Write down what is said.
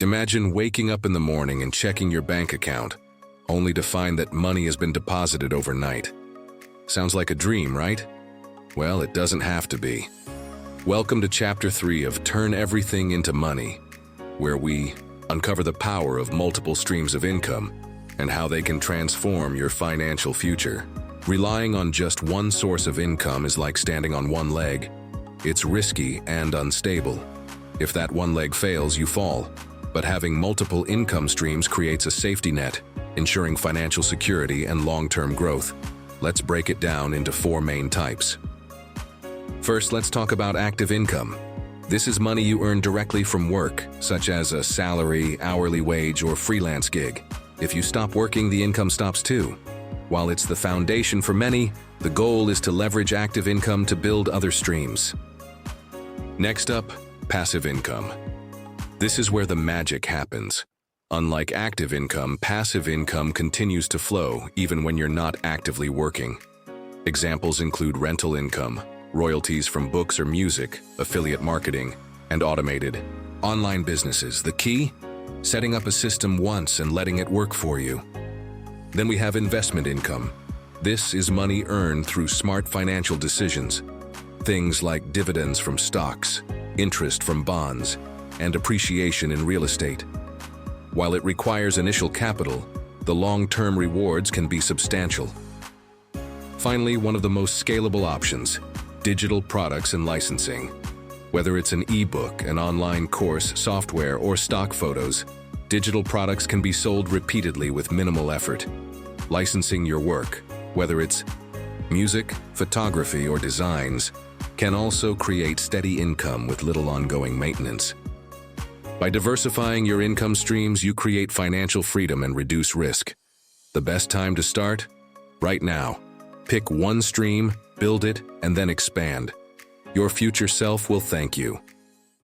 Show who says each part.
Speaker 1: Imagine waking up in the morning and checking your bank account, only to find that money has been deposited overnight. Sounds like a dream, right? Well, it doesn't have to be. Welcome to Chapter 3 of Turn Everything into Money, where we uncover the power of multiple streams of income and how they can transform your financial future. Relying on just one source of income is like standing on one leg. It's risky and unstable. If that one leg fails, you fall. But having multiple income streams creates a safety net, ensuring financial security and long-term growth. Let's break it down into 4 main types. First, let's talk about active income. This is money you earn directly from work, such as a salary, hourly wage, or freelance gig. If you stop working, the income stops too. While it's the foundation for many, the goal is to leverage active income to build other streams. Next up, passive income. This is where the magic happens. Unlike active income, passive income continues to flow even when you're not actively working. Examples include rental income, royalties from books or music, affiliate marketing, and automated online businesses. The key? Setting up a system once and letting it work for you. Then we have investment income. This is money earned through smart financial decisions. Things like dividends from stocks, interest from bonds, and appreciation in real estate. While it requires initial capital, the long-term rewards can be substantial. Finally, one of the most scalable options, digital products and licensing. Whether it's an ebook, an online course, software, or stock photos, digital products can be sold repeatedly with minimal effort. Licensing your work, whether it's music, photography, or designs, can also create steady income with little ongoing maintenance. By diversifying your income streams, you create financial freedom and reduce risk. The best time to start? Right now. Pick one stream, build it, and then expand. Your future self will thank you.